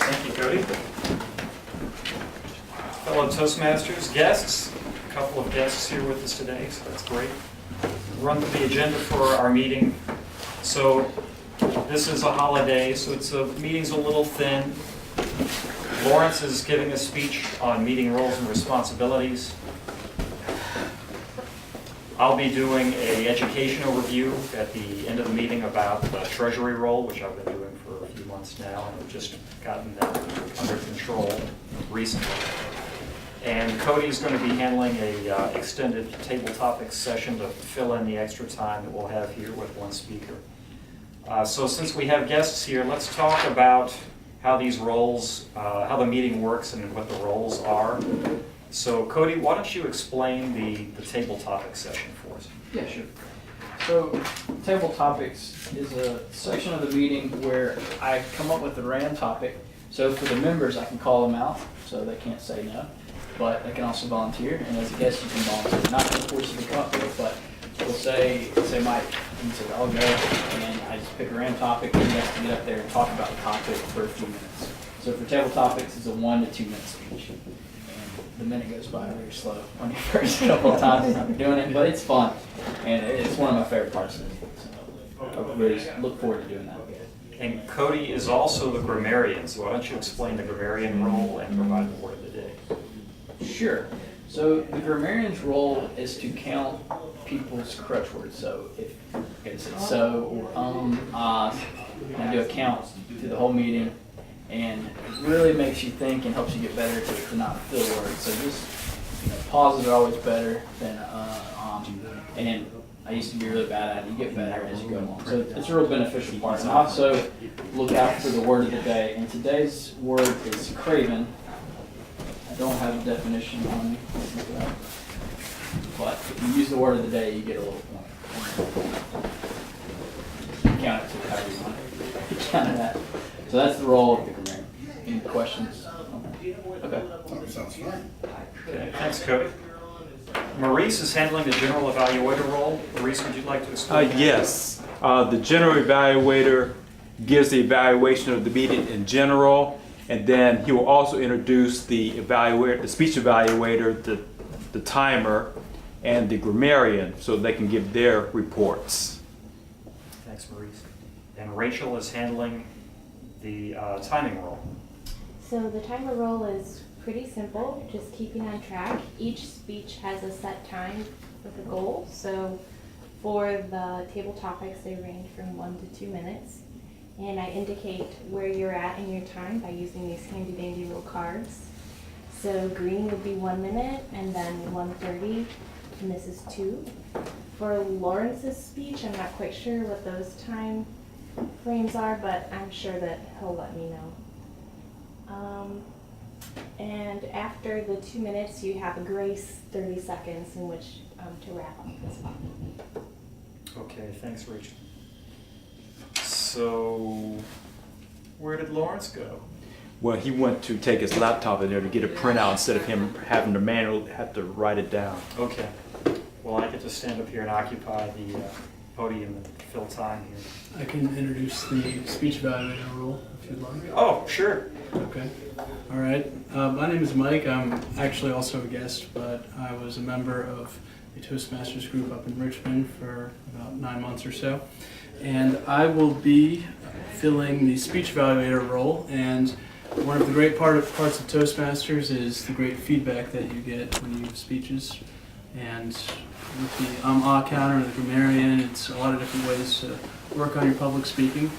Thank you, Cody. Fellow Toastmasters, guests, a couple of guests here with us today, so that's great. Run through the agenda for our meeting. So this is a holiday, so meeting's a little thin. Lawrence is giving a speech on meeting roles and responsibilities. I'll be doing an education overview at the end of the meeting about the treasury role, which I've been doing for a few months now, and I've just gotten that under control recently. And Cody's going to be handling a extended table topics session to fill in the extra time that we'll have here with one speaker. So since we have guests here, let's talk about how these roles, how the meeting works and what the roles are. So Cody, why don't you explain the table topics session for us? Yeah, sure. So table topics is a section of the meeting where I come up with a random topic. So for the members, I can call them out so they can't say no, but they can also volunteer. And as a guest, you can volunteer. Not to force you to come up with it, but we'll say Mike, and say I'll go, and I just pick a random topic and you have to get up there and talk about the topic for a few minutes. So for table topics, it's a 1 to 2 minute speech. The minute goes by very slow when you first couple of times I'm doing it, but it's fun, and it's one of my favorite parts of it. So I really look forward to doing that. And Cody is also the grammarian, so why don't you explain the grammarian role and provide the word of the day? Sure. So the grammarian's role is to count people's crutch words. So if I say so or and I do a count through the whole meeting. And it really makes you think and helps you get better to not fill words. So just pauses are always better than and I used to be really bad at it. You get better as you go along. So it's a real beneficial part. And also look out for the word of the day. And today's word is craven. I don't have a definition on me, but if you use the word of the day, you get a little point. You count it to however you want it. You count that. So that's the role of the grammarian. Any questions? Okay. Sounds fun. Okay, thanks, Cody. Maurice is handling the general evaluator role. Maurice, would you like to explain? Yes. The general evaluator gives the evaluation of the meeting in general, and then he will also introduce the evaluator, the speech evaluator, the timer, and the grammarian, so they can give their reports. Thanks, Maurice. And Rachel is handling the timing role. So the timer role is pretty simple, just keeping on track. Each speech has a set time with a goal. So for the table topics, they range from 1 to 2 minutes. And I indicate where you're at in your time by using these handy dandy little cards. So green would be 1 minute, and then 1:30, and this is 2. For Lawrence's speech, I'm not quite sure what those time frames are, but I'm sure that he'll let me know. And after the 2 minutes, you have a grace 30 seconds in which to wrap up this one. Okay, thanks, Rachel. So, where did Lawrence go? Well, he went to take his laptop in there to get a printout instead of him having to manually have to write it down. Okay. Well, I get to stand up here and occupy the podium and fill time here. I can introduce the speech evaluator role if you'd like. Oh, sure. Okay. All right. My name is Mike. I'm actually also a guest, but I was a member of the Toastmasters group up in Richmond for about 9 months or so. And I will be filling the speech evaluator role. And one of the great parts of Toastmasters is the great feedback that you get when you give speeches. And with the counter and the grammarian, it's a lot of different ways to work on your public speaking.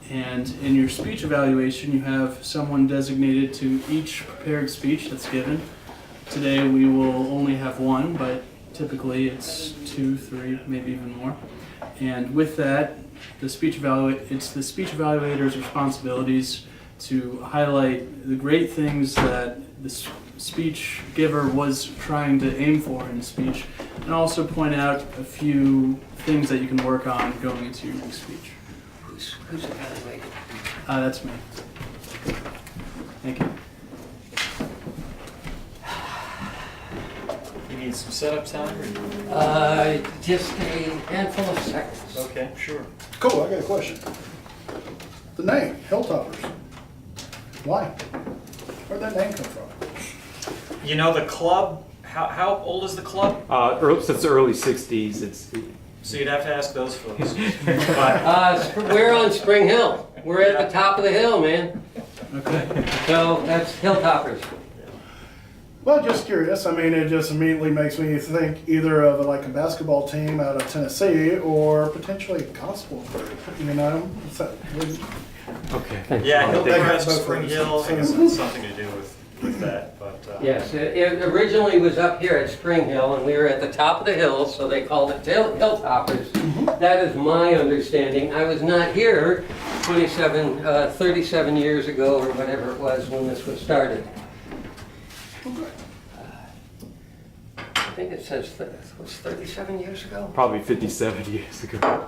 And in your speech evaluation, you have someone designated to each prepared speech that's given. Today we will only have one, but typically it's 2, 3, maybe even more. And with that, it's the speech evaluator's responsibilities to highlight the great things that the speech giver was trying to aim for in the speech, and also point out a few things that you can work on going into your next speech. Who's evaluating? That's me. Thank you. You need some setup time? Or... Just a handful of seconds. Okay, sure. Cool, I got a question. The name, Hilltoppers. Why? Where'd that name come from? You know, the club, how old is the club? Since the early 60s, it's So you'd have to ask those folks. But We're on Spring Hill. We're at the top of the hill, man. Okay. So that's Hilltoppers. Well, just curious. I mean, it just immediately makes me think either of like a basketball team out of Tennessee or potentially a gospel group. You know, so, okay. yeah, They have Hilltoppers, both Spring those. Hill, I guess it's something to do with that. But Yes, it originally was up here at Spring Hill, and we were at the top of the hill, so they called it Hilltoppers. That is my understanding. I was not here 37 years ago, or whatever it was, when this was started. I think it says, it was 37 years ago? Probably 57 years ago.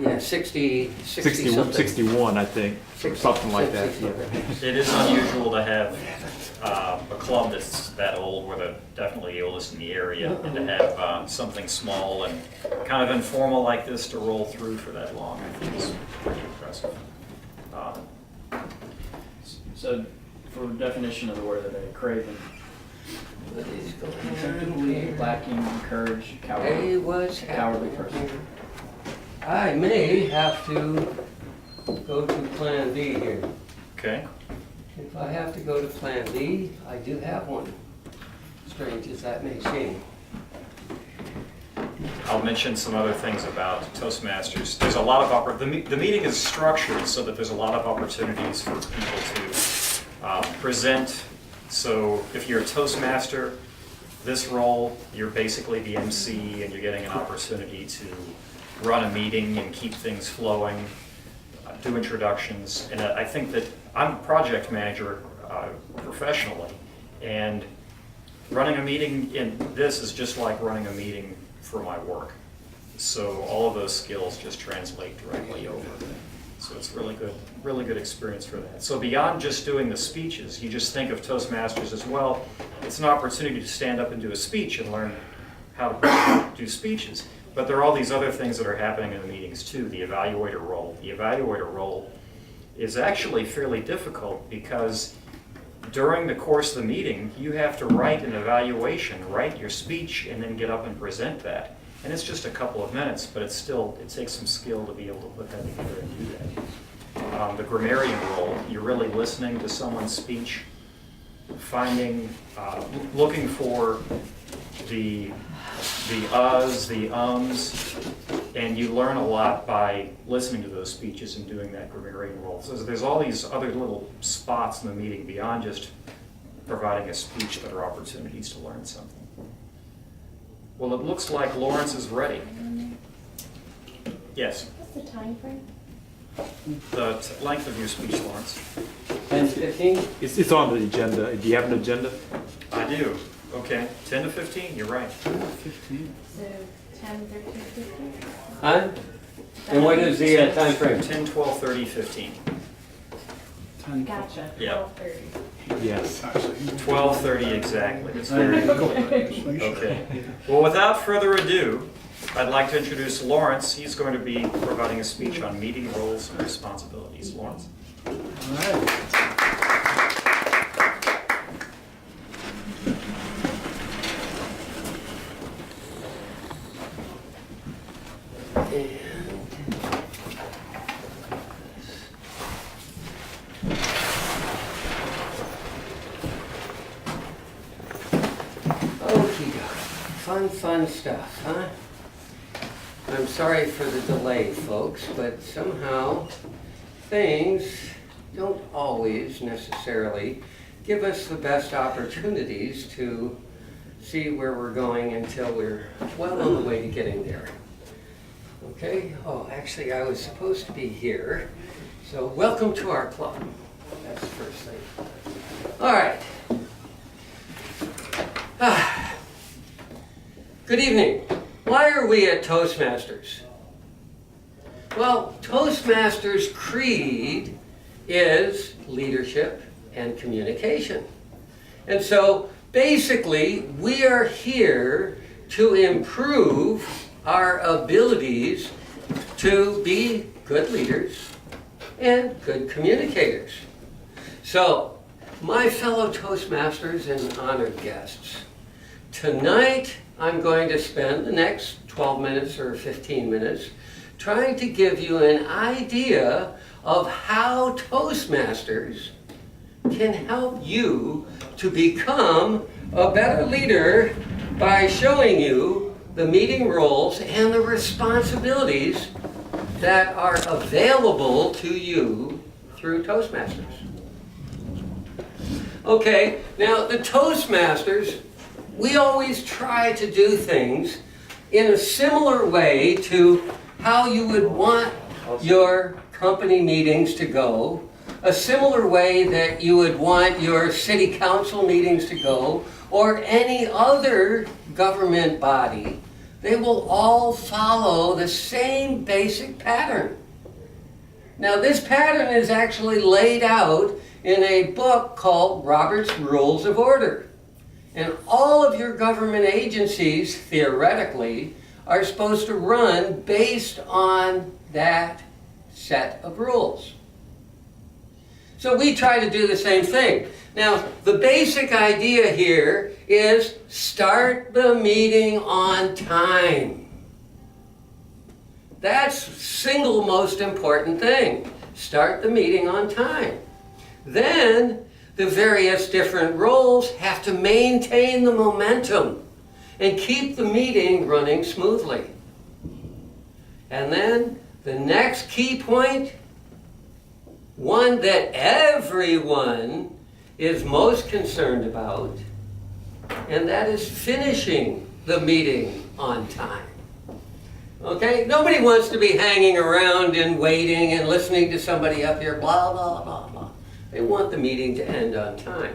Yeah, 60 61, something. 61, I think, or something like that. 60 something. it is unusual to have a club that's that old. We're definitely the oldest in the area, and to have something small and kind of informal like this to roll through for that long, I think is pretty impressive. So, for definition of the word of the day, craven, He's going typically lacking courage, He cowardly. was Cowardly person. I may have to go to Plan B here. Okay. If I have to go to Plan B, I do have one. Strange as that may seem. I'll mention some other things about Toastmasters. There's a lot of the meeting is structured so that there's a lot of opportunities for people to present. So if you're a Toastmaster, this role, you're basically the MC and you're getting an opportunity to run a meeting and keep things flowing, do introductions. And I think that I'm a project manager professionally, and running a meeting in this is just like running a meeting for my work. So all of those skills just translate directly over. So it's really good experience for that. So beyond just doing the speeches, you just think of Toastmasters as well. It's an opportunity to stand up and do a speech and learn how to do speeches. But there are all these other things that are happening in the meetings too. The evaluator role. The evaluator role is actually fairly difficult because during the course of the meeting, you have to write an evaluation, write your speech, and then get up and present that. And it's just a couple of minutes, but it takes some skill to be able to put that together and do that. The grammarian role, you're really listening to someone's speech, looking for the uhs, the ums, and you learn a lot by listening to those speeches and doing that grammarian role. So there's all these other little spots in the meeting beyond just providing a speech that are opportunities to learn something. Well, it looks like Lawrence is ready. Yes, What's the time frame? the length of your speech, Lawrence. 10, 15? It's on the agenda. Do you have an agenda? I do. Okay, 10 to 15, you're right. 15. So 10, 13, 15? Huh? And what is the time frame? 10, 12, 30, 15. 10. Gotcha. Yeah. 12:30. Yes. 12:30 exactly. That's very good. Make sure. Okay. Well, without further ado, I'd like to introduce Lawrence. He's going to be providing a speech on meeting roles and responsibilities. Lawrence. All right. Fun stuff, huh? I'm sorry for the delay, folks, but somehow things don't always necessarily give us the best opportunities to see where we're going until we're well on the way to getting there. Okay? Oh, actually, I was supposed to be here. So welcome to our club. That's the first thing. All right. Good evening. Why are we at Toastmasters? Well, Toastmasters' creed is leadership and communication. And so basically, we are here to improve our abilities to be good leaders and good communicators. So, my fellow Toastmasters and honored guests, tonight I'm going to spend the next 12 minutes or 15 minutes trying to give you an idea of how Toastmasters can help you to become a better leader by showing you the meeting roles and the responsibilities that are available to you through Toastmasters. Okay, now the Toastmasters, we always try to do things in a similar way to how you would want your company meetings to go, a similar way that you would want your city council meetings to go, or any other government body. They will all follow the same basic pattern. Now, this pattern is actually laid out in a book called Robert's Rules of Order. And all of your government agencies, theoretically, are supposed to run based on that set of rules. So we try to do the same thing. Now, the basic idea here is start the meeting on time. That's the single most important thing. Start the meeting on time. Then, the various different roles have to maintain the momentum and keep the meeting running smoothly. And then, the next key point, one that everyone is most concerned about, and that is finishing the meeting on time. Okay? Nobody wants to be hanging around and waiting and listening to somebody up here, blah, blah, blah, blah. They want the meeting to end on time.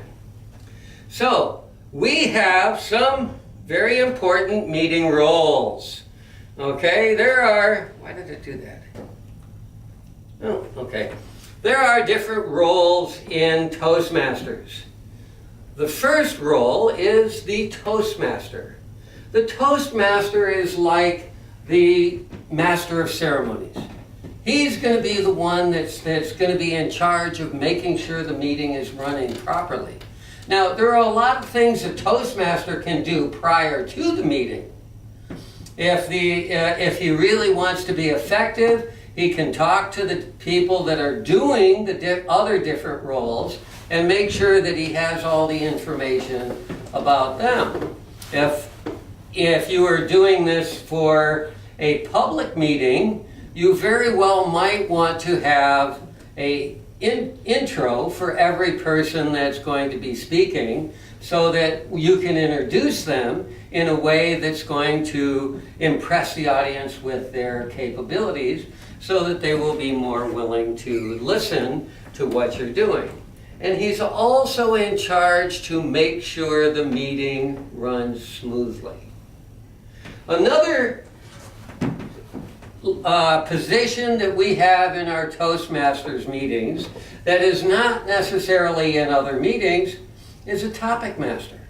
So, we have some very important meeting roles. Okay? There are, why did it do that? Oh, okay. There are different roles in Toastmasters. The first role is the Toastmaster. The Toastmaster is like the master of ceremonies. He's going to be the one that's going to be in charge of making sure the meeting is running properly. Now, there are a lot of things a Toastmaster can do prior to the meeting. If he really wants to be effective, he can talk to the people that are doing the other different roles and make sure that he has all the information about them. If you are doing this for a public meeting, you very well might want to have an intro for every person that's going to be speaking so that you can introduce them in a way that's going to impress the audience with their capabilities so that they will be more willing to listen to what you're doing. And he's also in charge to make sure the meeting runs smoothly. Another position that we have in our Toastmasters meetings that is not necessarily in other meetings is a topic master.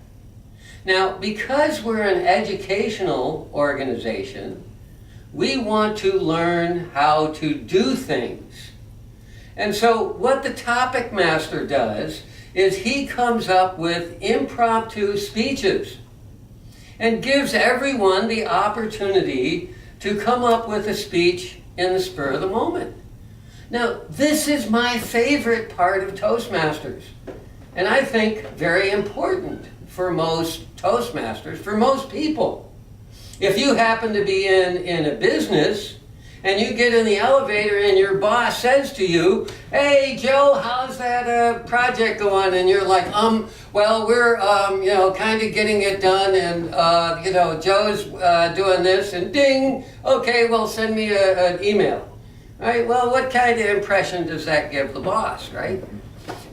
Now, because we're an educational organization, we want to learn how to do things. And so what the topic master does is he comes up with impromptu speeches and gives everyone the opportunity to come up with a speech in the spur of the moment. Now, this is my favorite part of Toastmasters, and I think very important for most Toastmasters, for most people. If you happen to be in a business and you get in the elevator and your boss says to you, "Hey, Joe, how's that project going?" And you're like, well, we're, kind of getting it done, and, Joe's doing this, and ding, okay, well, send me an email. Right? Well, what kind of impression does that give the boss, right?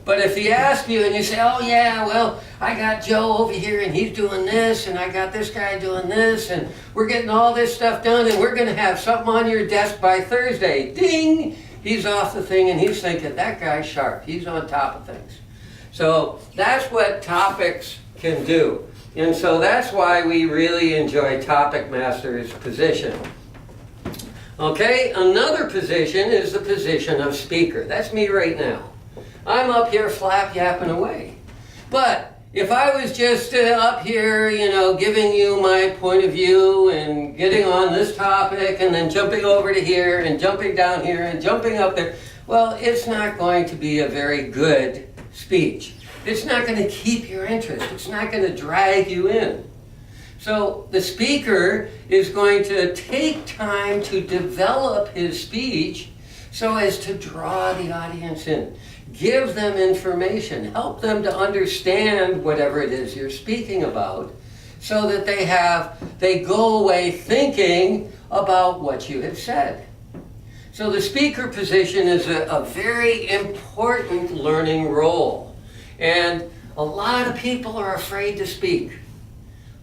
But if he asks you and you say, "Oh yeah, well, I got Joe over here and he's doing this, and I got this guy doing this, and we're getting all this stuff done, and we're going to have something on your desk by Thursday." Ding! He's off the thing and he's thinking, that guy's sharp. He's on top of things. So that's what topics can do. And so that's why we really enjoy Topic Master's position. Okay, another position is the position of speaker. That's me right now. I'm up here flap yapping away. But if I was just up here, giving you my point of view and getting on this topic and then jumping over to here and jumping down here and jumping up there, well, it's not going to be a very good speech. It's not going to keep your interest. It's not going to drag you in. So the speaker is going to take time to develop his speech so as to draw the audience in. Give them information. Help them to understand whatever it is you're speaking about so that they go away thinking about what you have said. So the speaker position is a very important learning role. And a lot of people are afraid to speak.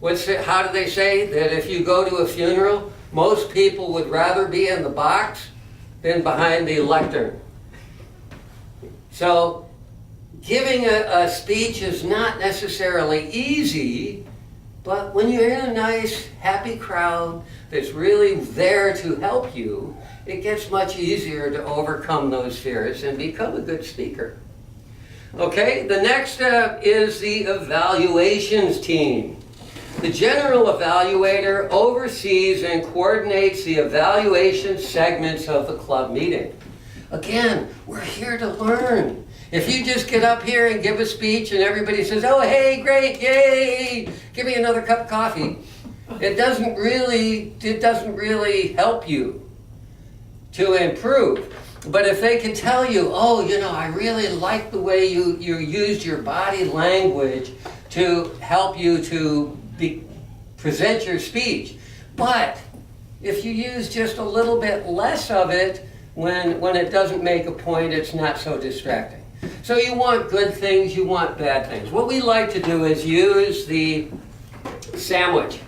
How do they say that if you go to a funeral, most people would rather be in the box than behind the lectern? So giving a speech is not necessarily easy, but when you're in a nice, happy crowd that's really there to help you, it gets much easier to overcome those fears and become a good speaker. Okay, the next step is the evaluations team. The general evaluator oversees and coordinates the evaluation segments of the club meeting. Again, we're here to learn. If you just get up here and give a speech and everybody says, oh, hey, great, yay, give me another cup of coffee, it doesn't really help you to improve. But if they can tell you, oh, I really like the way you used your body language to help you to present your speech. But if you use just a little bit less of it, when it doesn't make a point, it's not so distracting. So you want good things, you want bad things. What we like to do is use the sandwich.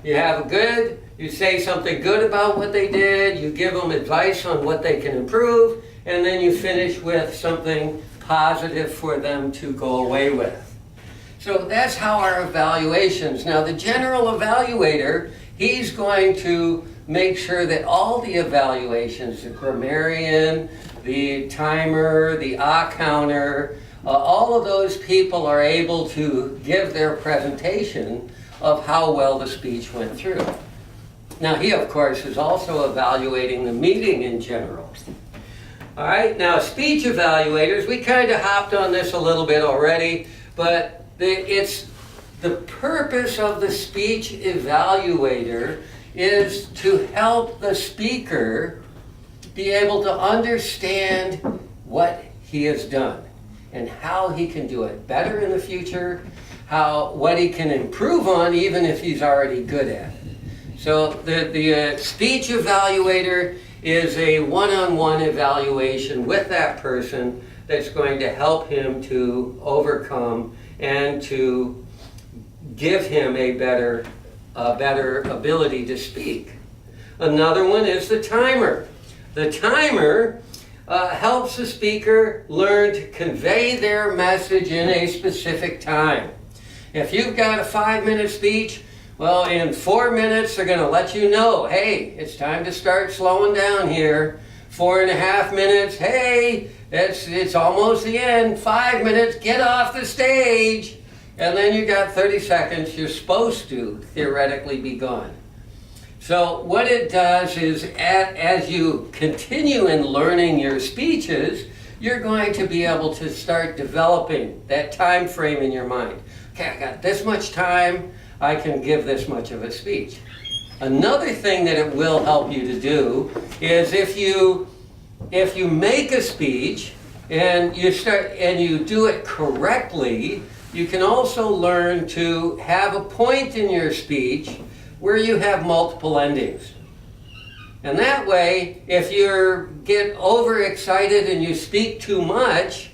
You say something good about what they did, you give them advice on what they can improve, and then you finish with something positive for them to go away with. So that's how our evaluations. Now the general evaluator, he's going to make sure that all the evaluations, the grammarian, the timer, the counter, all of those people are able to give their presentation of how well the speech went through. Now he, of course, is also evaluating the meeting in general. All right, now speech evaluators, we kind of hopped on this a little bit already, but it's the purpose of the speech evaluator is to help the speaker be able to understand what he has done and how he can do it better in the future, what he can improve on even if he's already good at it. So the speech evaluator is a one-on-one evaluation with that person that's going to help him to overcome and to give him a better ability to speak. Another one is the timer. The timer helps the speaker learn to convey their message in a specific time. If you've got a 5-minute speech, well, in 4 minutes they're going to let you know, hey, it's time to start slowing down here. 4.5 minutes, hey, it's almost the end. 5 minutes, get off the stage. And then you got 30 seconds, you're supposed to theoretically be gone. So what it does is as you continue in learning your speeches, you're going to be able to start developing that time frame in your mind. Okay, I got this much time, I can give this much of a speech. Another thing that it will help you to do is if you make a speech and you do it correctly, you can also learn to have a point in your speech where you have multiple endings. And that way, if you get overexcited and you speak too much,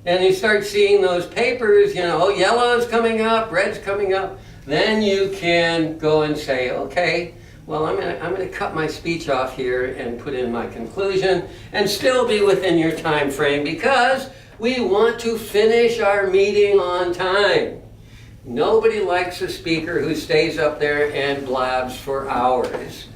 and you start seeing those papers, yellow's coming up, red's coming up, then you can go and say, okay, well, I'm going to cut my speech off here and put in my conclusion and still be within your time frame because we want to finish our meeting on time. Nobody likes a speaker who stays up there and blabs for hours.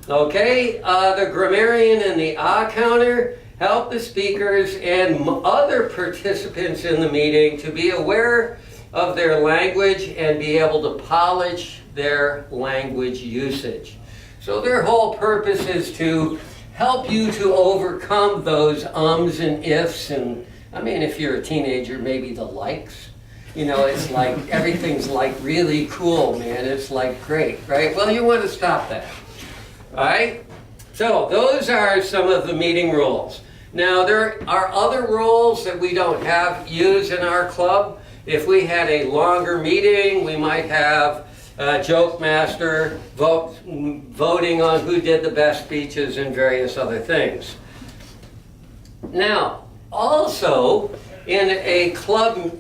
Okay, the grammarian and the counter, help the speakers and other participants in the meeting to be aware of their language and be able to polish their language usage. So their whole purpose is to help you to overcome those ums and ifs, and I mean, if you're a teenager, maybe the likes. You know, it's like everything's like really cool, man. It's like great, right? Well, you want to stop that. All right? So those are some of the meeting rules. Now, there are other rules that we don't have used in our club. If we had a longer meeting, we might have a joke master voting on who did the best speeches and various other things. Now, also in a club,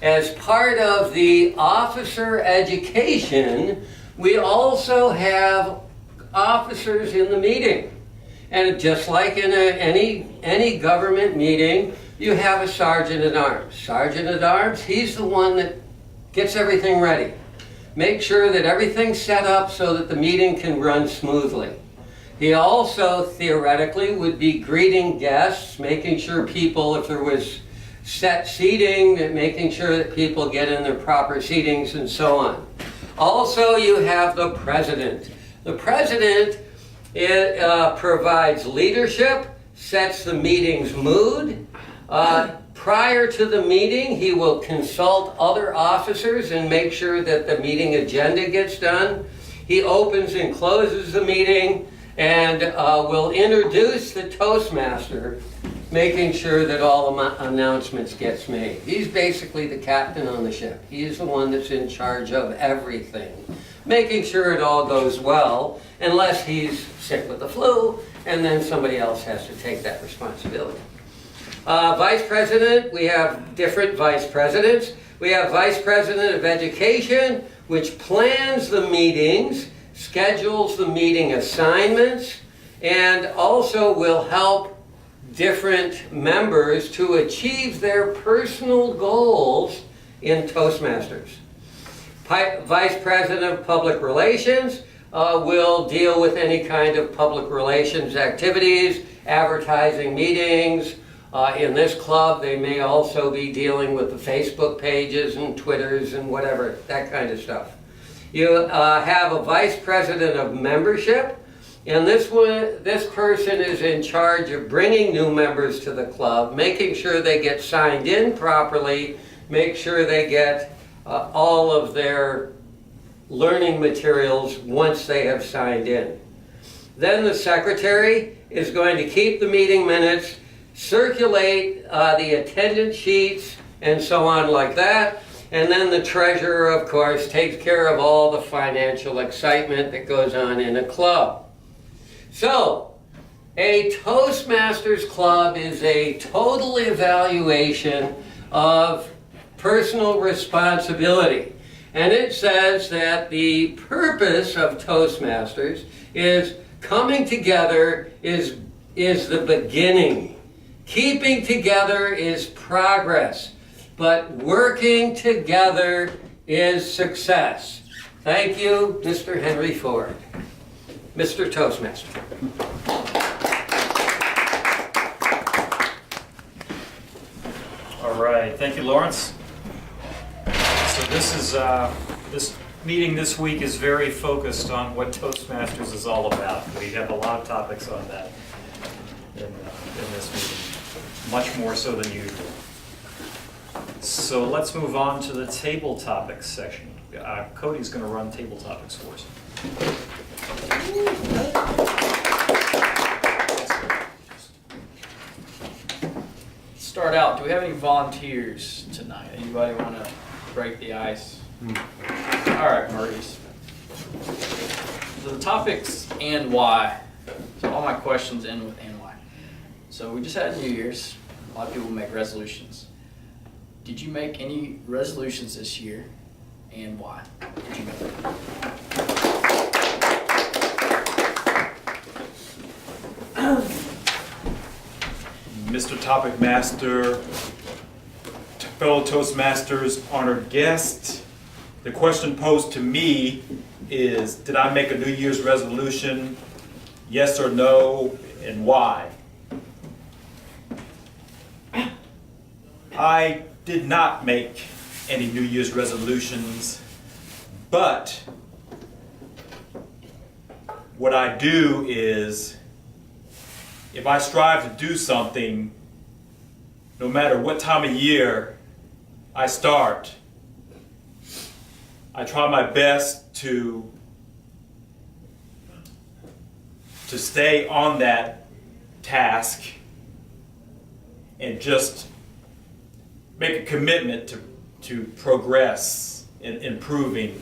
as part of the officer education, we also have officers in the meeting. And just like in any government meeting, you have a sergeant at arms. Sergeant at arms, he's the one that gets everything ready. Make sure that everything's set up so that the meeting can run smoothly. He also, theoretically, would be greeting guests, making sure people, if there was set seating, making sure that people get in their proper seatings and so on. Also, you have the president. The president provides leadership, sets the meeting's mood. Prior to the meeting, he will consult other officers and make sure that the meeting agenda gets done. He opens and closes the meeting and will introduce the Toastmaster, making sure that all announcements gets made. He's basically the captain on the ship. He's the one that's in charge of everything, making sure it all goes well, unless he's sick with the flu, and then somebody else has to take that responsibility. Vice President, we have different Vice Presidents. We have Vice President of Education, which plans the meetings, schedules the meeting assignments, and also will help different members to achieve their personal goals in Toastmasters. Vice President of Public Relations will deal with any kind of public relations activities, advertising meetings. In this club, they may also be dealing with the Facebook pages and Twitters and whatever, that kind of stuff. You have a Vice President of Membership, and this person is in charge of bringing new members to the club, making sure they get signed in properly, make sure they get all of their learning materials once they have signed in. Then the secretary is going to keep the meeting minutes, circulate the attendance sheets, and so on like that. And then the treasurer, of course, takes care of all the financial excitement that goes on in a club. So, a Toastmasters Club is a total evaluation of personal responsibility. And it says that the purpose of Toastmasters is coming together is the beginning. Keeping together is progress, but working together is success. Thank you, Mr. Henry Ford, Mr. Toastmaster. All right, thank you, Lawrence. So this meeting this week is very focused on what Toastmasters is all about. We have a lot of topics on that in this meeting, much more so than usual. So let's move on to the table topics section. Cody's going to run table topics for us. Start out, do we have any volunteers tonight? Anybody want to break the ice? All right, Maurice. So the topics and why. So all my questions end with and why. So we just had New Year's. A lot of people make resolutions. Did you make any resolutions this year, and why did you make them? Mr. Topic Master, fellow Toastmasters, honored guest. The question posed to me is, did I make a New Year's resolution? Yes or no? and why? I did not make any New Year's resolutions, but what I do is, if I strive to do something, no matter what time of year I start, I try my best to stay on that task and just make a commitment to progress in improving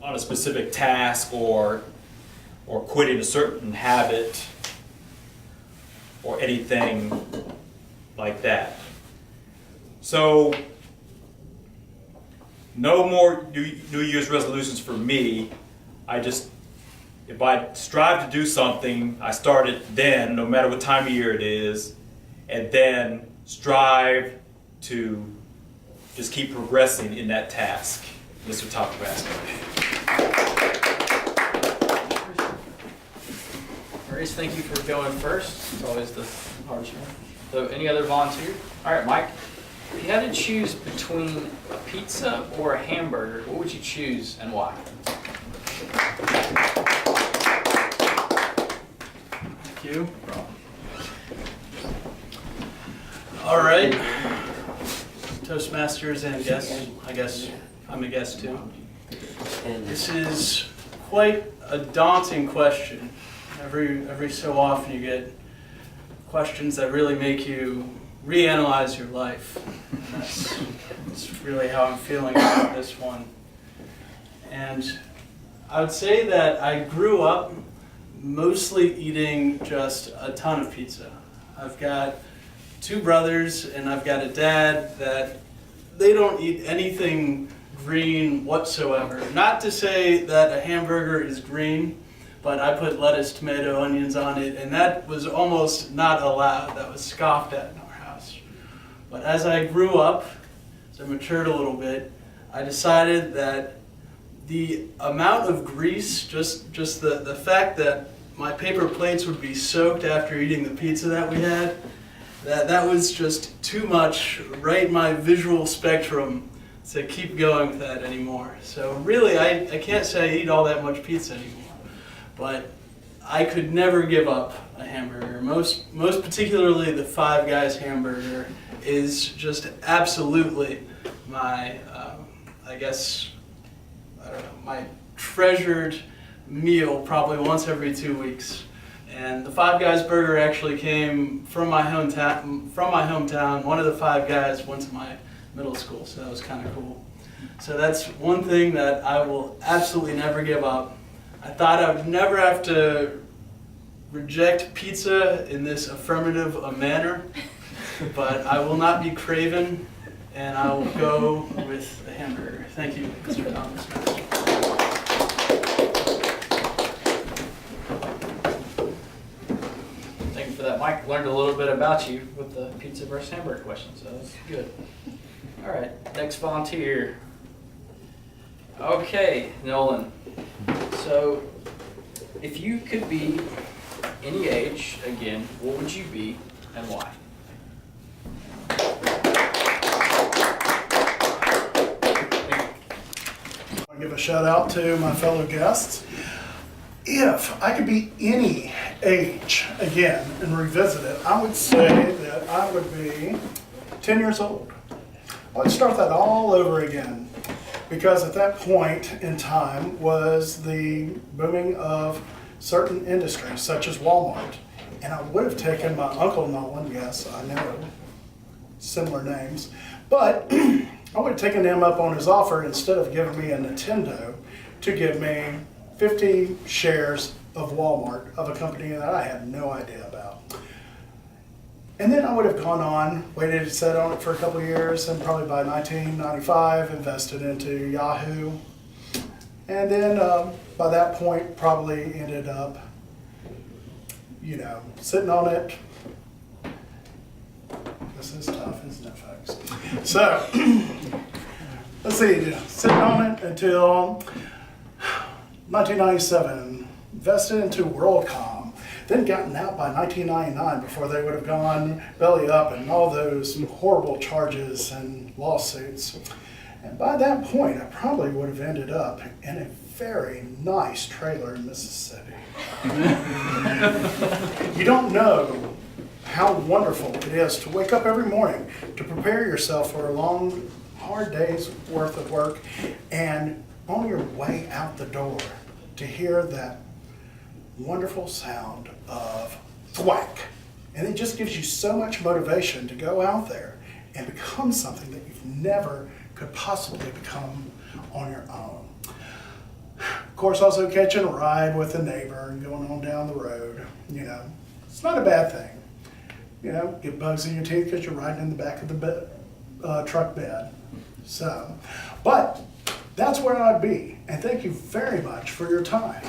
on a specific task or quitting a certain habit or anything like that. So no more New Year's resolutions for me. If I strive to do something, I start it then, no matter what time of year it is, and then strive to just keep progressing in that task. Mr. Toastmaster. Maurice, thank you for going first. It's always the hardest one. So, any other volunteer? All right, Mike. If you had to choose between a pizza or a hamburger, what would you choose and why? Thank you. All right. Toastmasters and guests. I guess I'm a guest too. This is quite a daunting question. Every so often you get questions that really make you reanalyze your life. And that's really how I'm feeling about this one. And I would say that I grew up mostly eating just a ton of pizza. I've got 2 brothers and I've got a dad that they don't eat anything green whatsoever. Not to say that a hamburger is green, but I put lettuce, tomato, onions on it, and that was almost not allowed. That was scoffed at in our house. But as I grew up, as I matured a little bit, I decided that the amount of grease, just the fact that my paper plates would be soaked after eating the pizza that we had, that was just too much right in my visual spectrum to keep going with that anymore. So really, I can't say I eat all that much pizza anymore. But I could never give up a hamburger. Most particularly the Five Guys hamburger is just absolutely my, my treasured meal probably once every 2 weeks. And the Five Guys burger actually came from my hometown. One of the Five Guys went to my middle school, so that was kind of cool. So that's one thing that I will absolutely never give up. I thought I would never have to reject pizza in this affirmative manner, but I will not be craven, and I will go with a hamburger. Thank you, Mr. Thomas. Thank you for that, Mike. Learned a little bit about you with the pizza versus hamburger question, so that's good. All right, next volunteer. Okay, Nolan. So, if you could be any age again, what would you be and why? I'll give a shout out to my fellow guests. If I could be any age again and revisit it, I would say that I would be 10 years old. I would start that all over again, because at that point in time was the booming of certain industries such as Walmart. And I would have taken my Uncle Nolan, yes, I know, similar names, but I would have taken him up on his offer, instead of giving me a Nintendo, to give me 50 shares of Walmart, of a company that I had no idea about. And then I would have gone on, waited to sit on it for a couple of years, and probably by 1995 invested into Yahoo. And then by that point probably ended up, sitting on it. This is tough, isn't it, folks? So, let's see, sitting on it until 1997, invested into WorldCom. then gotten out by 1999 before they would have gone belly up and all those horrible charges and lawsuits. And by that point, I probably would have ended up in a very nice trailer in Mississippi. You don't know how wonderful it is to wake up every morning, to prepare yourself for a long, hard day's worth of work, and on your way out the door, to hear that wonderful sound of thwack. And it just gives you so much motivation to go out there and become something that you've never could possibly become on your own. Of course, also catching a ride with a neighbor and going on down the road, it's not a bad thing. Get bugs in your teeth because you're riding in the back of the truck bed. So, but that's where I'd be. And thank you very much for your time.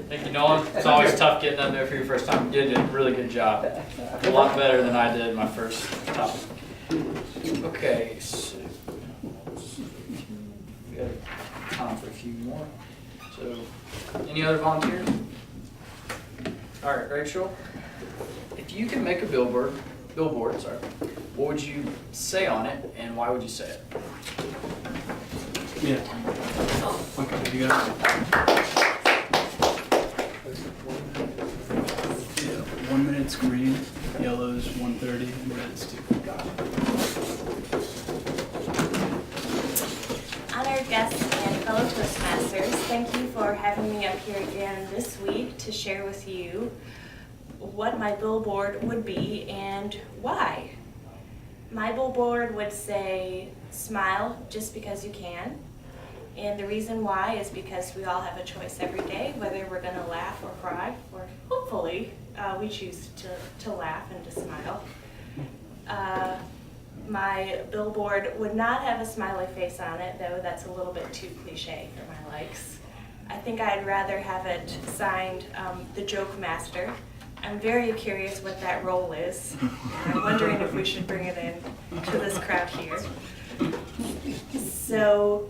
Thank you, Nolan. It's always tough getting up there for your first time. You did a really good job. A lot better than I did my first topic. Okay, so we have time for a few more. So, any other volunteers? All right, Rachel. If you can make a billboard, what would you say on it, and why would you say it? Yeah. Okay, you got it. Yeah, 1 minute's green, yellow's 1:30, and red's 2. Honored guests and fellow Toastmasters, thank you for having me up here again this week to share with you what my billboard would be and why. My billboard would say, smile just because you can. And the reason why is because we all have a choice every day, whether we're gonna laugh or cry, or hopefully we choose to laugh and to smile. My billboard would not have a smiley face on it, though that's a little bit too cliche for my likes. I think I'd rather have it signed the Joke Master. I'm very curious what that role is. I'm wondering if we should bring it in to this crowd here. So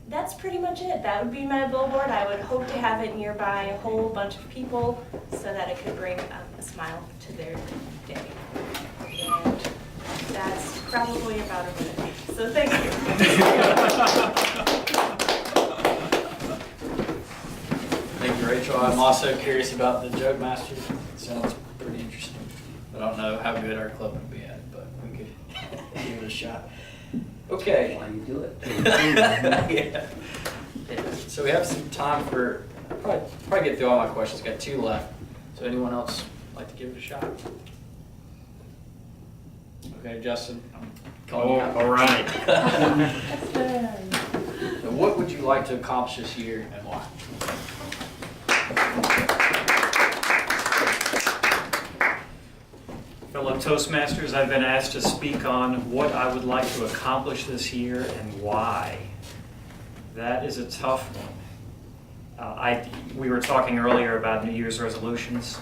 that's pretty much it. That would be my billboard. I would hope to have it nearby a whole bunch of people so that it could bring a smile to their day. And that's probably about it. So thank you. Thank you, Rachel. I'm also curious about the Joke Master. It sounds pretty interesting. I don't know how good our club would be at it, but we could give it a shot. Okay. Why you do it? Yeah. So we have some time for, probably get through all my questions. Got 2 left. So anyone else like to give it a shot? Okay, Justin, I'm calling you out. All right. So what would you like to accomplish this year and why? Fellow Toastmasters, I've been asked to speak on what I would like to accomplish this year and why. That is a tough one. We were talking earlier about New Year's resolutions.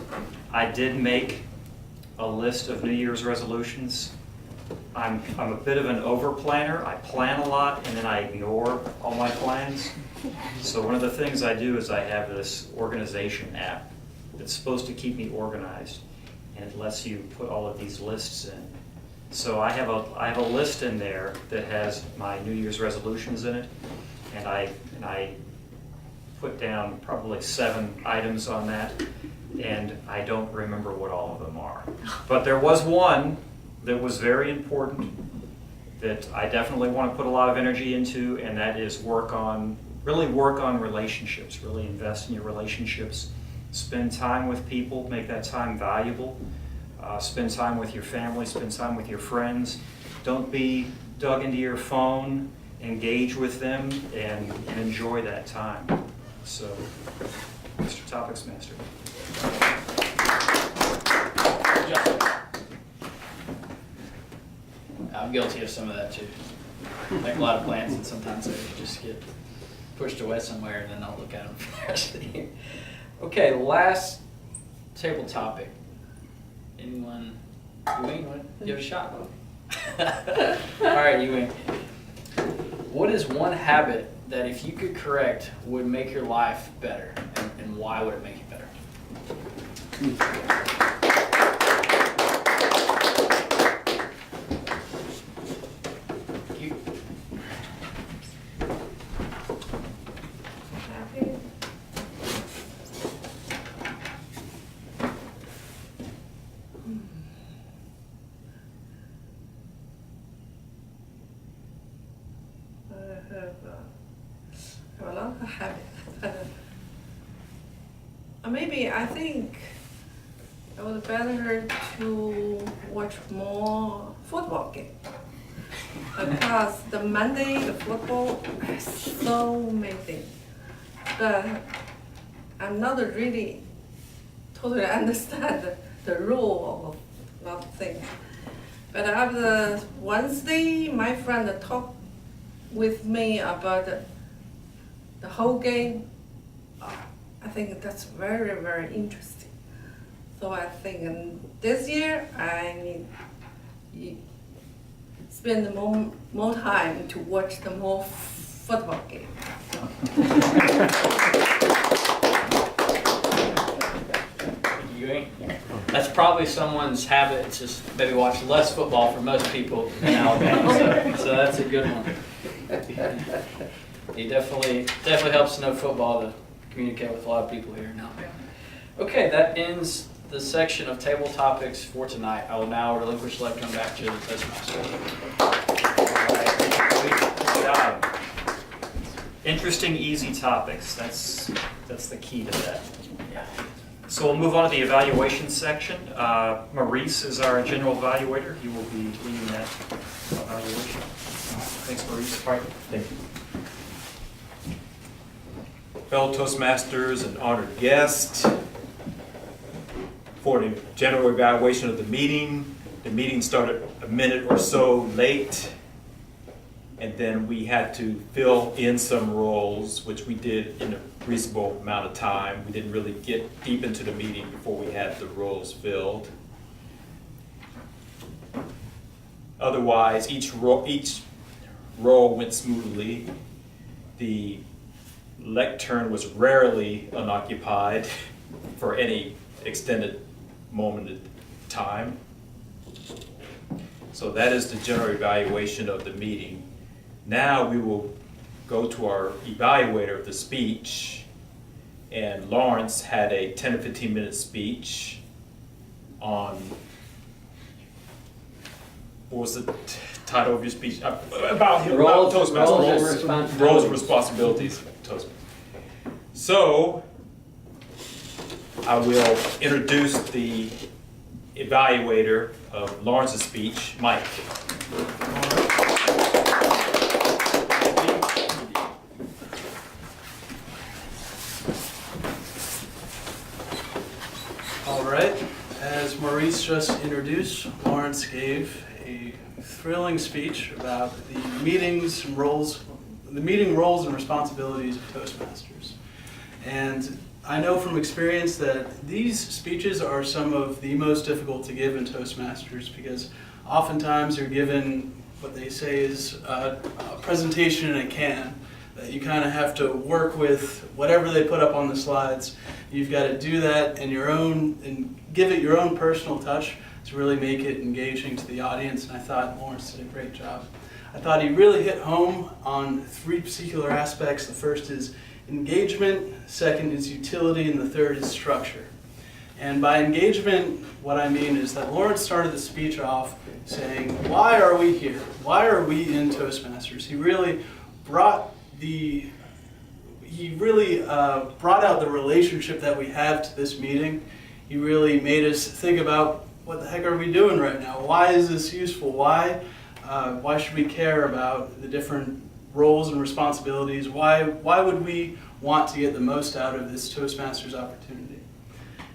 I did make a list of New Year's resolutions. I'm a bit of an over-planner. I plan a lot and then I ignore all my plans. So one of the things I do is I have this organization app that's supposed to keep me organized, and it lets you put all of these lists in. So I have a list in there that has my New Year's resolutions in it, and I put down probably 7 items on that, and I don't remember what all of them are. But there was one that was very important that I definitely want to put a lot of energy into, and that is really work on relationships, really invest in your relationships, spend time with people, make that time valuable, spend time with your family, spend time with your friends. Don't be dug into your phone, engage with them, and enjoy that time. So, Mr. Topics Master. I'm guilty of some of that too. Make a lot of plans and sometimes they just get pushed away somewhere and then I'll look at them for the rest of the year. Okay, last table topic. Anyone? Ewing, want to give it a shot? All right, Ewing. What is one habit that if you could correct would make your life better, and why would it make it better? You. I have a lot of habit. Maybe I think it was better to watch more football game because the Monday the football has so many things. But I'm not really totally understand the rule of a lot of things. But after Wednesday, my friend talked with me about the whole game. I think that's very, very interesting. So I think this year I need spend more time to watch the more football game. That's probably someone's habit, it's just maybe watch less football for most people in Alabama, so that's a good one. He definitely helps to know football to communicate with a lot of people here in Alabama. Okay, that ends the section of table topics for tonight. I will now relinquish the lectern back to the Toastmaster. Good job. Interesting, easy topics. That's the key to that. So we'll move on to the evaluation section. Maurice is our general evaluator. He will be leading that evaluation. Thanks, Maurice. All right, thank you. Fellow Toastmasters and honored guests, for the general evaluation of the meeting started a minute or so late, and then we had to fill in some roles, which we did in a reasonable amount of time. We didn't really get deep into the meeting before we had the roles filled. Otherwise, each role went smoothly. The lectern was rarely unoccupied for any extended moment of time. So that is the general evaluation of the meeting. Now we will go to our evaluator of the speech, and Lawrence had a 10 to 15 minute speech on, what was the title of your speech? About Toastmasters. Roles and responsibilities. Toastmasters. So, I will introduce the evaluator of Lawrence's speech, Mike. All right, as Maurice just introduced, Lawrence gave a thrilling speech about the meeting roles and responsibilities of Toastmasters. And I know from experience that these speeches are some of the most difficult to give in Toastmasters, because oftentimes you're given what they say is a presentation in a can, that you kind of have to work with whatever they put up on the slides. You've got to do that in your own, and give it your own personal touch to really make it engaging to the audience, and I thought Lawrence did a great job. I thought he really hit home on three particular aspects. The first is engagement, second is utility, and the third is structure. And by engagement, what I mean is that Lawrence started the speech off saying, why are we here? Why are we in Toastmasters? He really brought out the relationship that we have to this meeting. He really made us think about, what the heck are we doing right now? Why is this useful? Why should we care about the different roles and responsibilities? Why would we want to get the most out of this Toastmasters opportunity?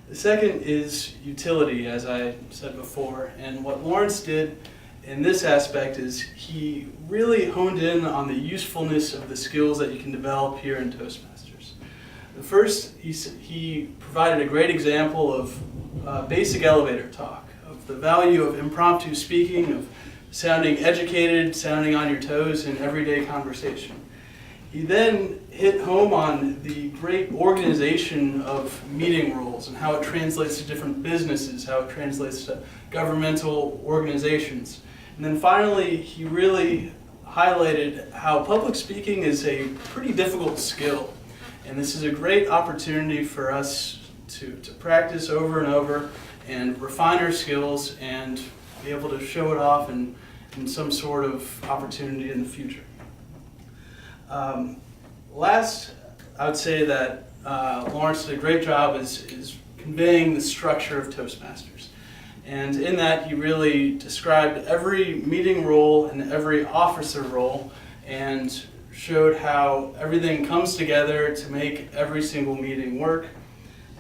The second is utility, as I said before. And what Lawrence did in this aspect is he really honed in on the usefulness of the skills that you can develop here in Toastmasters. The first, he provided a great example of basic elevator talk, of the value of impromptu speaking, of sounding educated, sounding on your toes in everyday conversation. He then hit home on the great organization of meeting rules and how it translates to different businesses, how it translates to governmental organizations. And then finally, he really highlighted how public speaking is a pretty difficult skill. And this is a great opportunity for us to practice over and over and refine our skills and be able to show it off in some sort of opportunity in the future. Last, I would say that Lawrence did a great job is conveying the structure of Toastmasters. And in that, he really described every meeting role and every officer role and showed how everything comes together to make every single meeting work.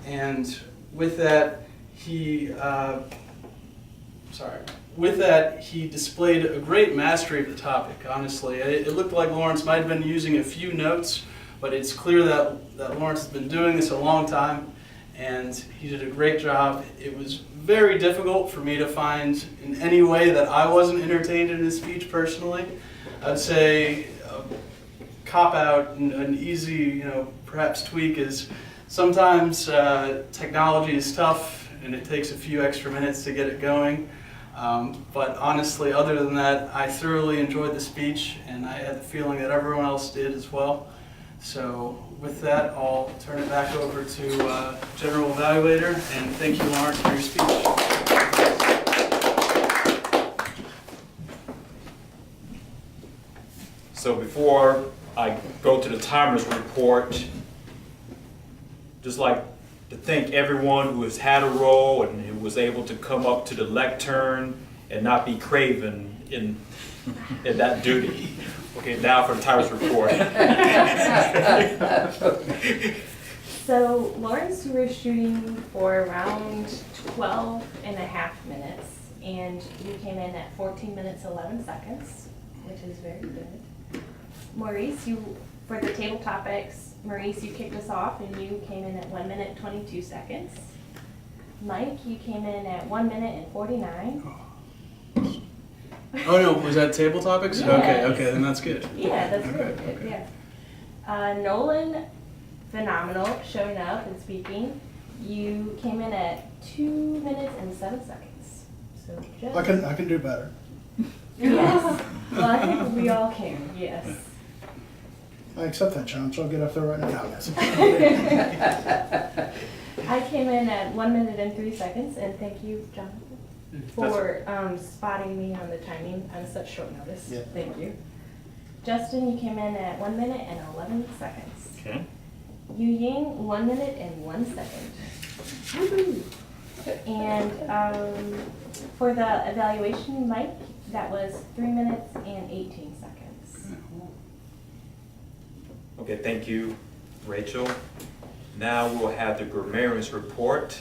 And with that, he displayed a great mastery of the topic, honestly. It looked like Lawrence might have been using a few notes, but it's clear that Lawrence has been doing this a long time, and he did a great job. It was very difficult for me to find in any way that I wasn't entertained in his speech personally. I'd say a cop-out and an easy, perhaps tweak is sometimes technology is tough and it takes a few extra minutes to get it going. But honestly, other than that, I thoroughly enjoyed the speech, and I had the feeling that everyone else did as well. So with that, I'll turn it back over to General Evaluator, and thank you, Lawrence, for your speech. So before I go to the timer's report, just like to thank everyone who has had a role and who was able to come up to the lectern and not be craven in that duty. Okay, now for the timer's report. So Lawrence, you were shooting for around 12 and a half minutes, and you came in at 14 minutes 11 seconds, which is very good. Maurice, for the table topics, Maurice, you kicked us off and you came in at 1 minute 22 seconds. Mike, you came in at 1 minute and 49. Oh no, was that table topics? Yes. Okay, then that's good. Yeah, that's Okay, really good, okay. yeah. Nolan, phenomenal, showing up and speaking. You came in at 2 minutes and 7 seconds. So just... I can do better. Yes. Well, I think we all can, yes. I accept that challenge. I'll get up there right now. I came in at 1 minute and 3 seconds, and thank you, Jonathan, for spotting me on the timing on such short notice. Yeah. Thank you. Justin, you came in at 1 minute and 11 seconds. Okay. Yu Ying, 1 minute and 1 second. Woohoo! And for the evaluation, Mike, that was 3 minutes and 18 seconds. Okay, thank you, Rachel. Now we'll have the grammarian's report.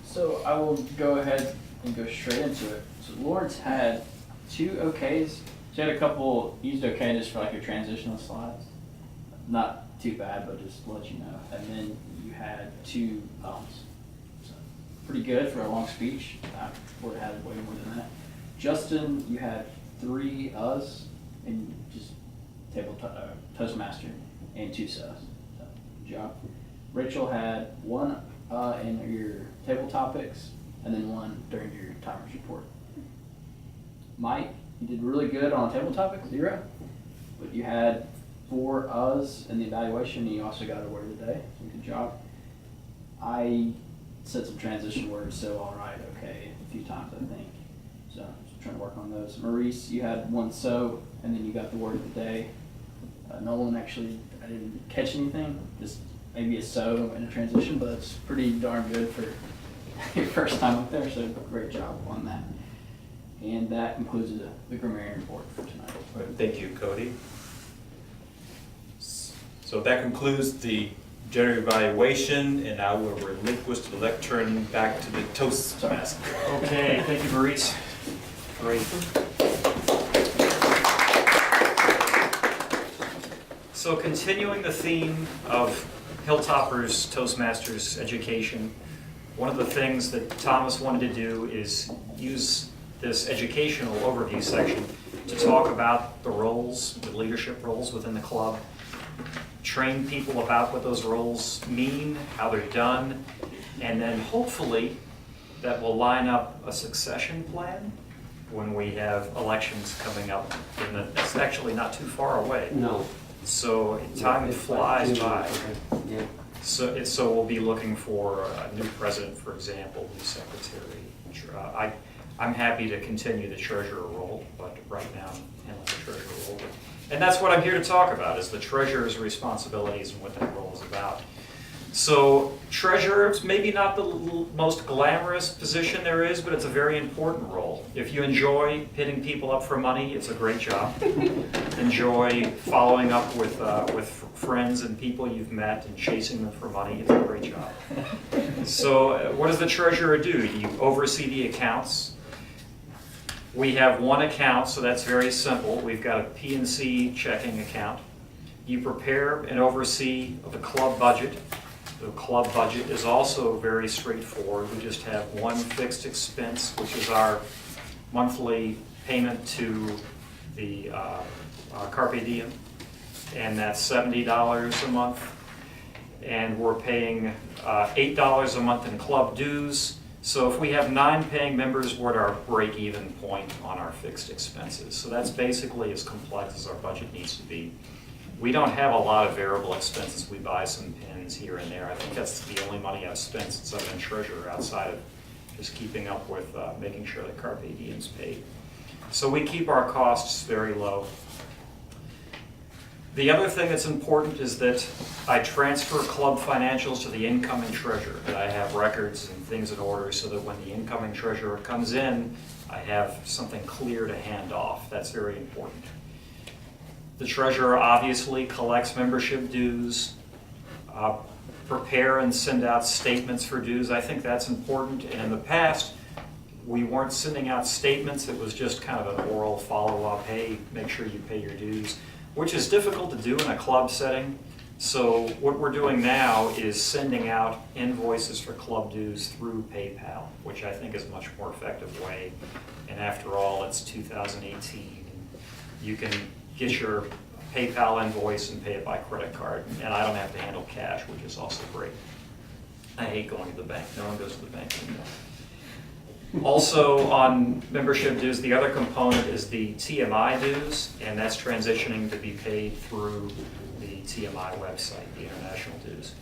So I will go ahead and go straight into it. So Lawrence had 2 okays. She had a couple used okay just for like your transitional slides. Not too bad, but just to let you know. And then you had 2 ums. So pretty good for a long speech. I would have had way more than that. Justin, you had 3 us and just Toastmaster and 2 sus. So good job. Rachel had 1 in your table topics and then 1 during your timers report. Mike, you did really good on table topics, 0. But you had 4 us in the evaluation, and you also got a word of the day. So good job. I said some transition words, so all right, okay, a few times I think. So just trying to work on those. Maurice, you had 1 so, and then you got the word of the day. Nolan, actually, I didn't catch anything. Just maybe a so and a transition, but it's pretty darn good for your first time up there. So great job on that. And that concludes the grammarian report for tonight. All right, thank you, Cody. So that concludes the general evaluation, and I will relinquish the lectern back to the Toastmaster. Okay, thank you, Maurice. Great. So continuing the theme of Hilltoppers Toastmasters education, one of the things that Thomas wanted to do is use this educational overview section to talk about the roles, the leadership roles within the club, train people about what those roles mean, how they're done, and then hopefully that will line up a succession plan when we have elections coming up. And that's actually not too far away. No. So time flies by. Yeah. So we'll be looking for a new president, for example, new secretary. I'm happy to continue the treasurer role, but right now I'm handling the treasurer role. And that's what I'm here to talk about, is the treasurer's responsibilities and what that role is about. So treasurer is maybe not the most glamorous position there is, but it's a very important role. If you enjoy hitting people up for money, it's a great job. Enjoy following up with friends and people you've met and chasing them for money, it's a great job. So what does the treasurer do? You oversee the accounts. We have one account, so that's very simple. We've got a P&C checking account. You prepare and oversee the club budget. The club budget is also very straightforward. We just have one fixed expense, which is our monthly payment to the Carpe Diem, and that's $70 a month. And we're paying $8 a month in club dues. So if we have 9 paying members, we're at our break-even point on our fixed expenses. So that's basically as complex as our budget needs to be. We don't have a lot of variable expenses. We buy some pins here and there. I think that's the only money I've spent since I've been treasurer, outside of just keeping up with making sure that Carpe Diem's paid. So we keep our costs very low. The other thing that's important is that I transfer club financials to the incoming treasurer, that I have records and things in order so that when the incoming treasurer comes in, I have something clear to hand off. That's very important. The treasurer obviously collects membership dues, prepare and send out statements for dues. I think that's important. And in the past, we weren't sending out statements. It was just kind of an oral follow-up, hey, make sure you pay your dues, which is difficult to do in a club setting. So what we're doing now is sending out invoices for club dues through PayPal, which I think is a much more effective way. And after all, it's 2018. You can get your PayPal invoice and pay it by credit card, and I don't have to handle cash, which is also great. I hate going to the bank. No one goes to the bank anymore. Also, on membership dues, the other component is the TMI dues, and that's transitioning to be paid through the TMI website, the international dues.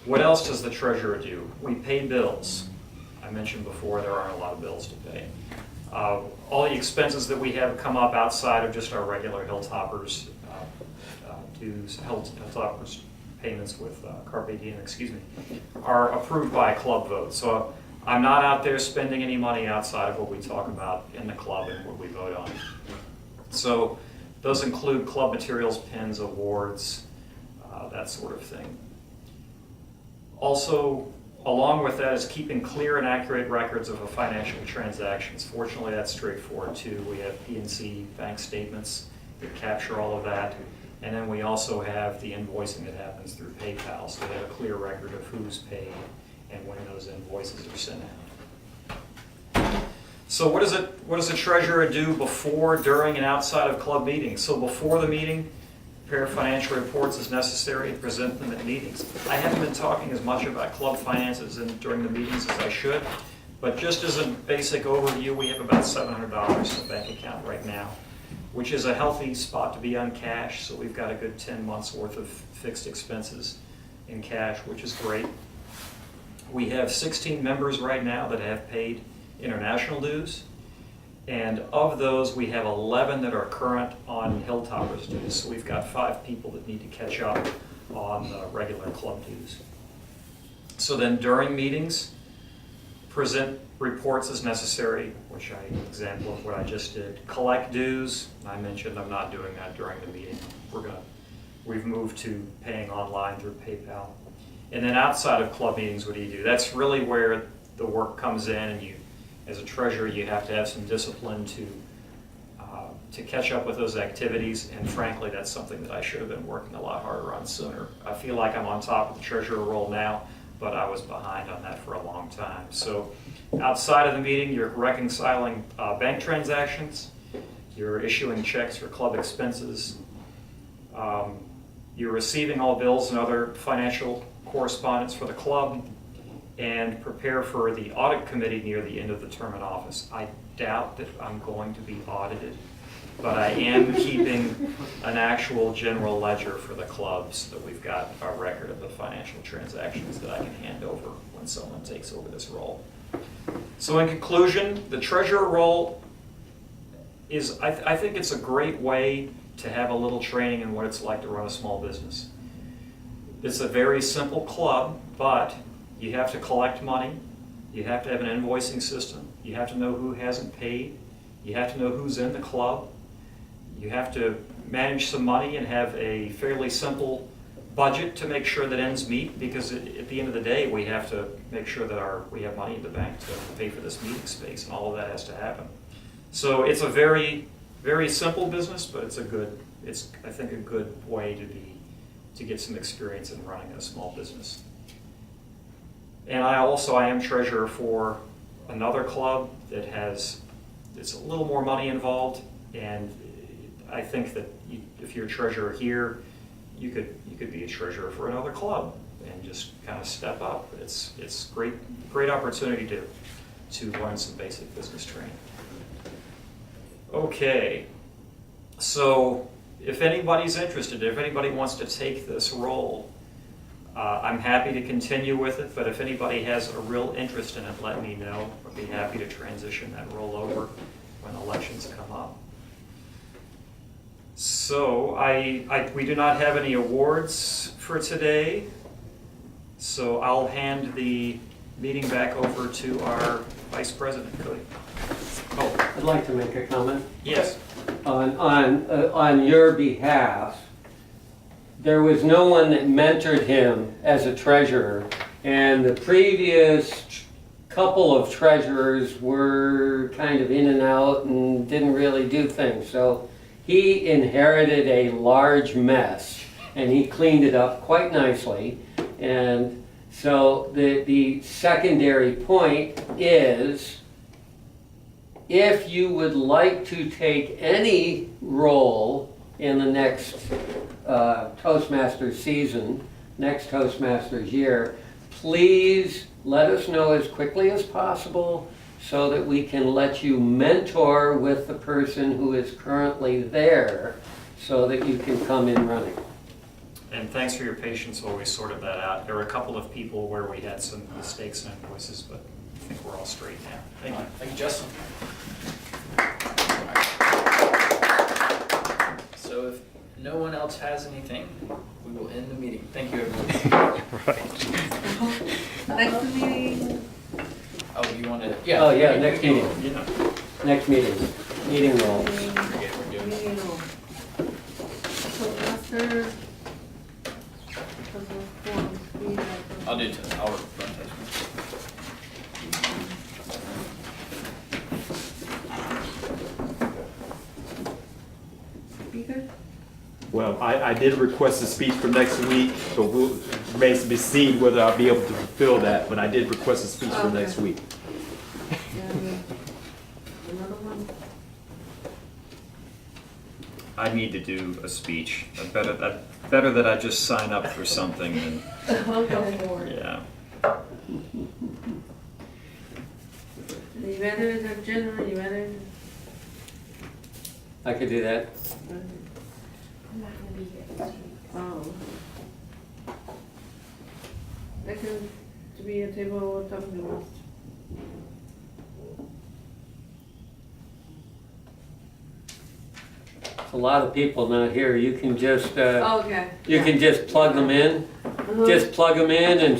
What else does the treasurer do? We pay bills. I mentioned before there aren't a lot of bills to pay. All the expenses that we have come up outside of just our regular Hilltoppers dues, Hilltoppers payments with Carpe Diem, are approved by a club vote. So I'm not out there spending any money outside of what we talk about in the club and what we vote on. So those include club materials, pins, awards, that sort of thing. Also, along with that is keeping clear and accurate records of financial transactions. Fortunately, that's straightforward too. We have P&C bank statements that capture all of that. And then we also have the invoicing that happens through PayPal. So we have a clear record of who's paid and when those invoices are sent out. So what does a treasurer do before, during, and outside of club meetings? So before the meeting, prepare financial reports as necessary and present them at meetings. I haven't been talking as much about club finances during the meetings as I should, but just as a basic overview, we have about $700 in the bank account right now, which is a healthy spot to be on cash. So we've got a good 10 months worth of fixed expenses in cash, which is great. We have 16 members right now that have paid international dues. And of those, we have 11 that are current on Hilltoppers dues. So we've got 5 people that need to catch up on the regular club dues. So then during meetings, present reports as necessary, which example of what I just did. Collect dues. I mentioned I'm not doing that during the meeting. We've moved to paying online through PayPal. And then outside of club meetings, what do? That's really where the work comes in, and you, as a treasurer, you have to have some discipline to catch up with those activities, and frankly, that's something that I should have been working a lot harder on sooner. I feel like I'm on top of the treasurer role now. but I was behind on that for a long time. So outside of the meeting, you're reconciling bank transactions, you're issuing checks for club expenses, you're receiving all bills and other financial correspondence for the club, and prepare for the audit committee near the end of the term in office. I doubt that I'm going to be audited, but I am keeping an actual general ledger for the club so that we've got a record of the financial transactions that I can hand over when someone takes over this role. So in conclusion, the treasurer role is, I think it's a great way to have a little training in what it's like to run a small business. It's a very simple club, but you have to collect money, you have to have an invoicing system, you have to know who hasn't paid, you have to know who's in the club, you have to manage some money and have a fairly simple budget to make sure that ends meet, because at the end of the day, we have to make sure that we have money in the bank to pay for this meeting space, and all of that has to happen. So it's a very, very simple business, but it's I think a good way to get some experience in running a small business. And I am treasurer for another club that it's a little more money involved, and I think that if you're a treasurer here, you could be a treasurer for another club and just kind of step up. It's great opportunity to learn some basic business training. Okay, so if anybody's interested, if anybody wants to take this role, I'm happy to continue with it, but if anybody has a real interest in it, let me know. I'd be happy to transition that role over when elections come up. So we do not have any awards for today, so I'll hand the meeting back over to our Vice President, Cody. Oh, I'd like to make a comment. yes. On your behalf. There was no one that mentored him as a treasurer, and the previous couple of treasurers were kind of in and out and didn't really do things. So he inherited a large mess, and he cleaned it up quite nicely. And so the secondary point is, if you would like to take any role in the next Toastmasters season, next Toastmasters year, please let us know as quickly as possible so that we can let you mentor with the person who is currently there so that you can come in running. And thanks for your patience while we sorted that out. There were a couple of people where we had some mistakes in invoices, but I think we're all straight now. Thank you. Thank you, Justin. So if no one else has anything, we will end the meeting. Thank you, everyone. Next meeting. Oh, you want to? Yeah. Oh yeah, next meeting. Yeah. Next meeting. Meeting roll. Yeah, we're doing it. So after. I'll do it. I'll run this. Speaker? Well, I did request a speech for next week, but it remains to be seen whether I'll be able to fulfill that, but I did request a speech for next week. And another one? I need to do a speech. Better that I just sign up for something than, I'll go for it. yeah. You rather the general, you rather? I could do that. I'm not gonna be here this week. Oh. That can to be a table topic about. A lot of people not here. You can just Okay. you can just plug them in. Just plug them in and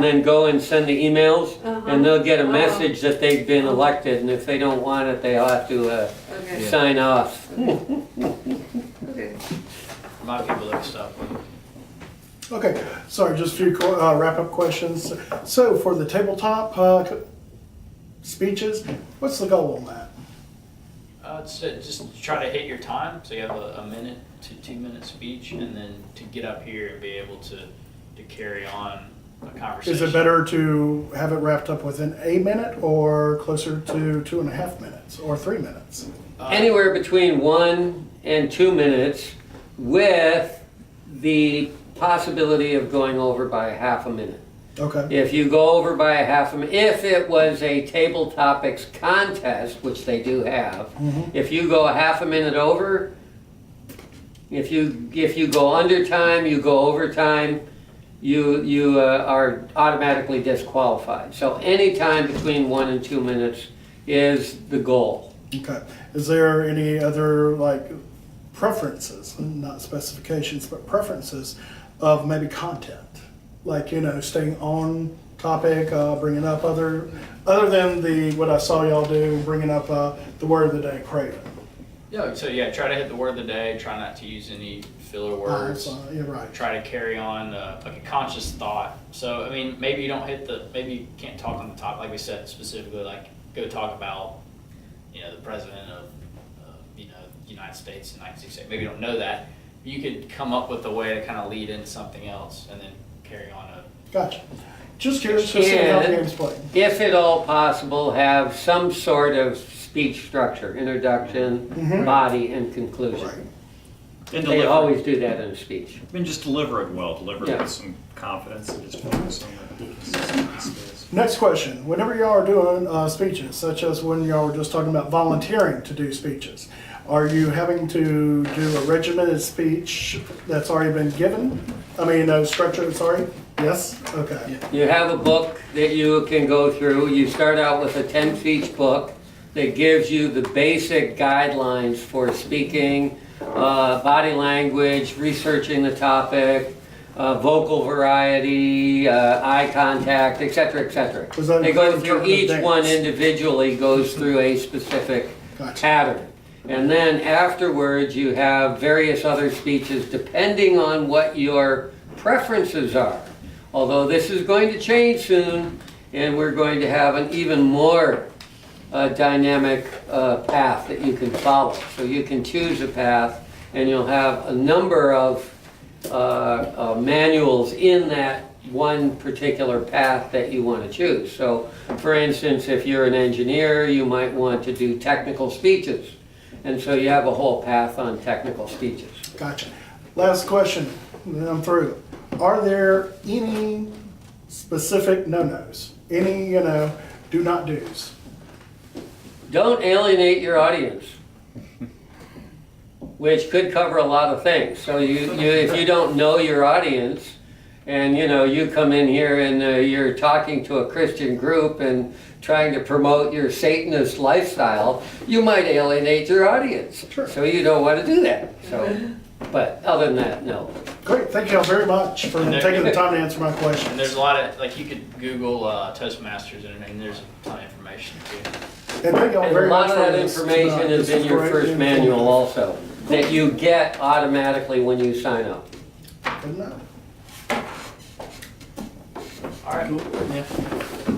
then go and send the emails, and they'll get a message that they've been elected. And if they don't want it, they'll have to Okay. sign off. Okay. Remind people to stop. Okay, sorry, just a few wrap-up questions. So for the tabletop speeches, what's the goal on that? It's just try to hit your time, so you have a minute to 2 minute speech, and then to get up here and be able to carry on a conversation. Is it better to have it wrapped up within a minute or closer to 2.5 minutes or 3 minutes? Anywhere between 1 and 2 minutes with the possibility of going over by half a minute. Okay. If you go over by a half a minute, if it was a table topics contest, which they do have, if you go a half a minute over, if you go under time, you go over time, you are automatically disqualified. So any time between 1 and 2 minutes is the goal. Okay. Is there any other like preferences, not specifications, but preferences of maybe content? Like, staying on topic, bringing up other than what I saw y'all do, bringing up the word of the day, craven. Yeah, so yeah, try to hit the word of the day, try not to use any filler words. You're right. Try to carry on like a conscious thought. So, I mean, maybe you can't talk on the top, like we said, specifically, like go talk about, the president of, the United States in 1968. Maybe you don't know that. You could come up with a way to kind of lead into something else and then carry on a. Gotcha. Just curious to see how the And game's played. if at all possible, have some sort of speech structure, introduction, body, and conclusion. Right. And They deliver, always do that in a speech. and just deliver it well, deliver it Yeah. with some confidence and just focus on the skills. Next question. Whenever y'all are doing speeches, such as when y'all were just talking about volunteering to do speeches, are you having to do a regimented speech that's already been given? I mean, structured, sorry? Yes? Okay. You have a book that you can go through. You start out with a 10-speech book that gives you the basic guidelines for speaking, body language, researching the topic, vocal variety, eye contact, etc., etc. Was that They go through interpretive each dance? one individually, goes through a specific Gotcha. pattern. And then afterwards, you have various other speeches depending on what your preferences are. Although this is going to change soon, and we're going to have an even more dynamic path that you can follow. So you can choose a path, and you'll have a number of manuals in that one particular path that you want to choose. So, for instance, if you're an engineer, you might want to do technical speeches. And so you have a whole path on technical speeches. Gotcha. Last question, then I'm through. Are there any specific no-nos? Any, do not do's? Don't alienate your audience, which could cover a lot of things. So if you don't know your audience, and you come in here and you're talking to a Christian group and trying to promote your Satanist lifestyle, you might alienate your audience. Sure. So you don't want to do that. So, but other than that, no. Great, thank you all very much for And there- taking the time to answer my questions. And there's a lot of, like, you could Google Toastmasters, and there's a ton of information too. And thank you all And very a lot much of for that this information tonight. is This in your great first and manual informative. also, that you get automatically when you sign up. Good enough. All right. Yeah.